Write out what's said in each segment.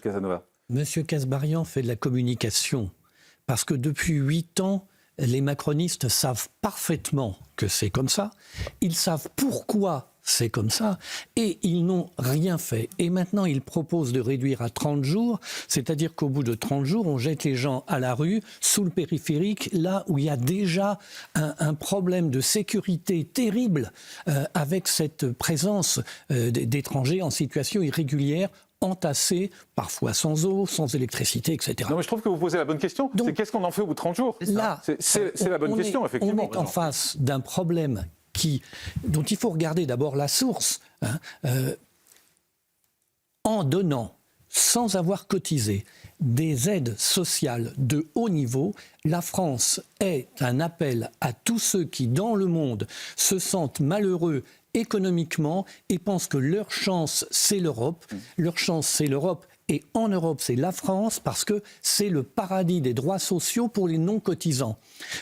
Casanova. Monsieur Kasbarian fait de la communication parce que depuis 8 ans, les macronistes savent parfaitement que c'est comme ça. Ils savent pourquoi c'est comme ça et ils n'ont rien fait. Et maintenant, ils proposent de réduire à 30 jours, c'est-à-dire qu'au bout de 30 jours, on jette les gens à la rue, sous le périphérique, là où il y a déjà un problème de sécurité terrible avec cette présence d'étrangers en situation irrégulière, entassés, parfois sans eau, sans électricité, etc. Non, mais je trouve que vous posez la bonne question. Donc, c'est qu'est-ce qu'on en fait au bout de 30 jours? Là, c'est la bonne question, effectivement. On est en face d'un problème dont il faut regarder d'abord la source. En donnant, sans avoir cotisé, des aides sociales de haut niveau, la France est un appel à tous ceux qui, dans le monde, se sentent malheureux économiquement et pensent que leur chance, c'est l'Europe. Leur chance, c'est l'Europe. Et en Europe, c'est la France parce que c'est le paradis des droits sociaux pour les non-cotisants.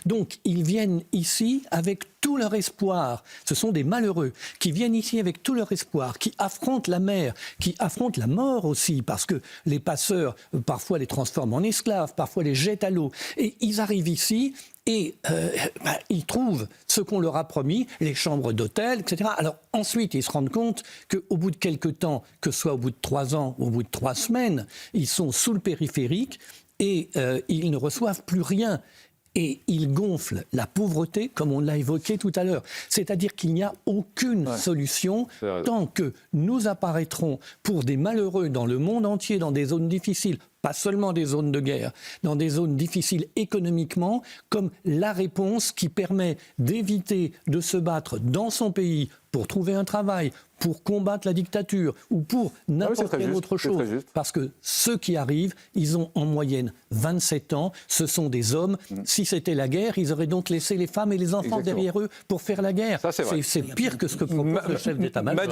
Donc, ils viennent ici avec tout leur espoir. Ce sont des malheureux qui viennent ici avec tout leur espoir, qui affrontent la mer, qui affrontent la mort aussi, parce que les passeurs, parfois les transforment en esclaves, parfois les jettent à l'eau. Et ils arrivent ici et ils trouvent ce qu'on leur a promis, les chambres d'hôtel, etc. Alors ensuite, ils se rendent compte qu'au bout de quelques temps, que ce soit au bout de 3 ans ou au bout de 3 semaines, ils sont sous le périphérique et ils ne reçoivent plus rien. Et ils gonflent la pauvreté, comme on l'a évoqué tout à l'heure. C'est-à-dire qu'il n'y a aucune solution tant que nous apparaîtrons pour des malheureux dans le monde entier, dans des zones difficiles, pas seulement des zones de guerre, dans des zones difficiles économiquement, comme la réponse qui permet d'éviter de se battre dans son pays pour trouver un travail, pour combattre la dictature ou pour n'importe quelle autre chose. Parce que ceux qui arrivent, ils ont en moyenne 27 ans, ce sont des hommes. Si c'était la guerre, ils auraient donc laissé les femmes et les enfants derrière eux pour faire la guerre. C'est pire que ce que propose le chef d'état-major.